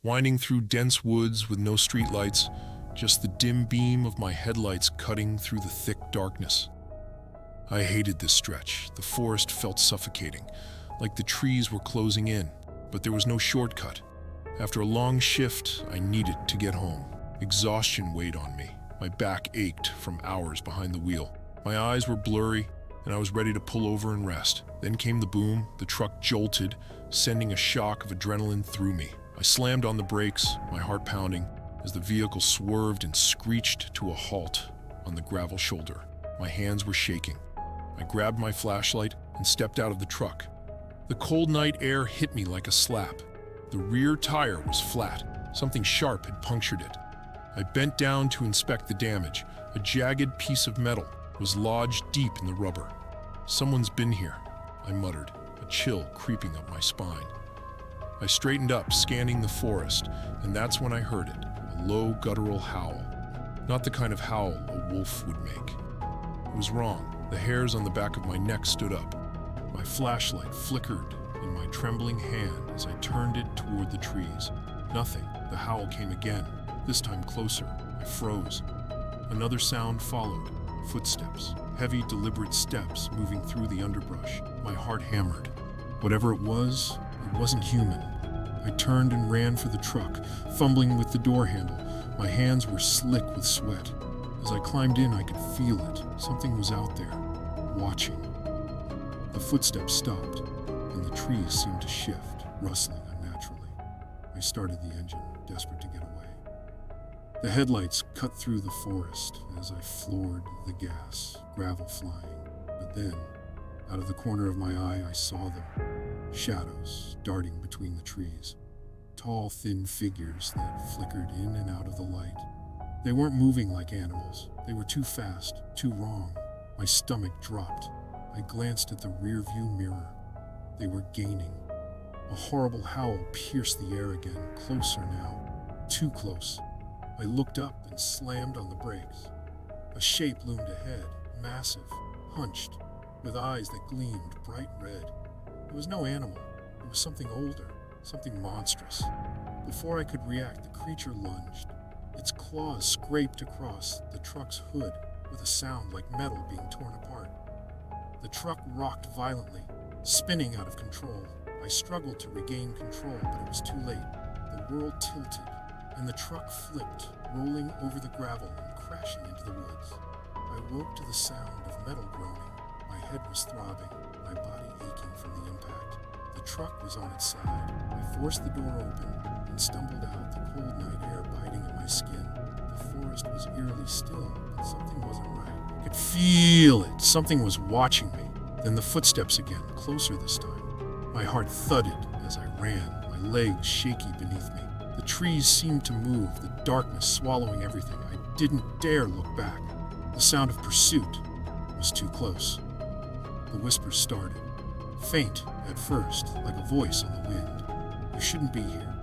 winding through dense woods with no streetlights, just the dim beam of my headlights cutting through the thick darkness. I hated this stretch. The forest felt suffocating, like the trees were closing in, but there was no shortcut. After a long shift, I needed to get home. Exhaustion weighed on me. My back ached from hours behind the wheel. My eyes were blurry, and I was ready to pull over and rest. Then came the boom. The truck jolted, sending a shock of adrenaline through me. I slammed on the brakes, my heart pounding, as the vehicle swerved and screeched to a halt on the gravel shoulder. My hands were shaking. I grabbed my flashlight and stepped out of the truck. The cold night air hit me like a slap. The rear tire was flat. Something sharp had punctured it. I bent down to inspect the damage. A jagged piece of metal was lodged deep in the rubber. "Someone's been here," I muttered, a chill creeping up my spine. I straightened up, scanning the forest, and that's when I heard it, a low guttural howl. Not the kind of howl a wolf would make. It was wrong. The hairs on the back of my neck stood up. My flashlight flickered in my trembling hand as I turned it toward the trees. Nothing. The howl came again, this time closer. I froze. Another sound followed. Footsteps. Heavy, deliberate steps moving through the underbrush. My heart hammered. Whatever it wasn't human. I turned and ran for the truck, fumbling with the door handle. My hands were slick with sweat. As I climbed in, I could feel it. Something was out there, watching. The footsteps stopped, and the trees seemed to shift, rustling unnaturally. I started the engine, desperate to get away. The headlights cut through the forest as I floored the gas, gravel flying. But then, out of the corner of my eye, I saw them. Shadows darting between the trees. Tall, thin figures that flickered in and out of the light. They weren't moving like animals. They were too fast, too wrong. My stomach dropped. I glanced at the rearview mirror. They were gaining. A horrible howl pierced the air again, closer now. Too close. I looked up and slammed on the brakes. A shape loomed ahead, massive, hunched, with eyes that gleamed bright red. It was no animal. It was something older, something monstrous. Before I could react, the creature lunged. Its claws scraped across the truck's hood with a sound like metal being torn apart. The truck rocked violently, spinning out of control. I struggled to regain control, but it was too late. The world tilted, and the truck flipped, rolling over the gravel and crashing into the woods. I woke to the sound of metal groaning. My head was throbbing, my body aching from the impact. The truck was on its side. I forced the door open and stumbled out, the cold night air biting at my skin. The forest was eerily still, but something wasn't right. I could feel it. Something was watching me. Then the footsteps again, closer this time. My heart thudded as I ran, my legs shaky beneath me. The trees seemed to move, the darkness swallowing everything. I didn't dare look back. The sound of pursuit was too close. The whispers started, faint at first, like a voice on the wind. "You shouldn't be here."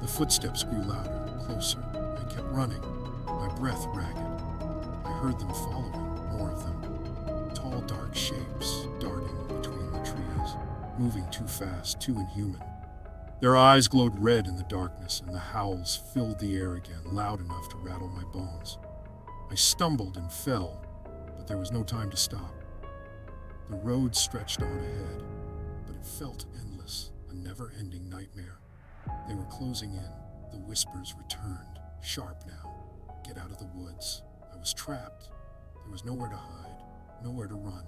The footsteps grew louder, closer. I kept running, my breath ragged. I heard them following, more of them. Tall, dark shapes darting between the trees, moving too fast, too inhuman. Their eyes glowed red in the darkness, and the howls filled the air again, loud enough to rattle my bones. I stumbled and fell, but there was no time to stop. The road stretched on ahead, but it felt endless, a never-ending nightmare. They were closing in. The whispers returned, sharp now. Get out of the woods. I was trapped. There was nowhere to hide, nowhere to run.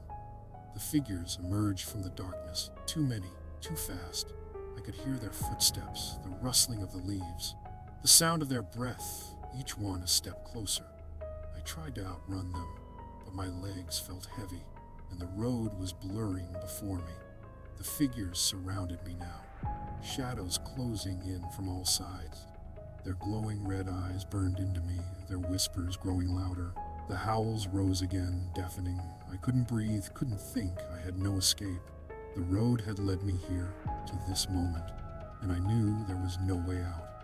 The figures emerged from the darkness, too many, too fast. I could hear their footsteps, the rustling of the leaves, the sound of their breath, each one a step closer. I tried to outrun them, but my legs felt heavy, and the road was blurring before me. The figures surrounded me now, shadows closing in from all sides. Their glowing red eyes burned into me, their whispers growing louder. The howls rose again, deafening. I couldn't breathe, couldn't think. I had no escape. The road had led me here, to this moment, and I knew there was no way out.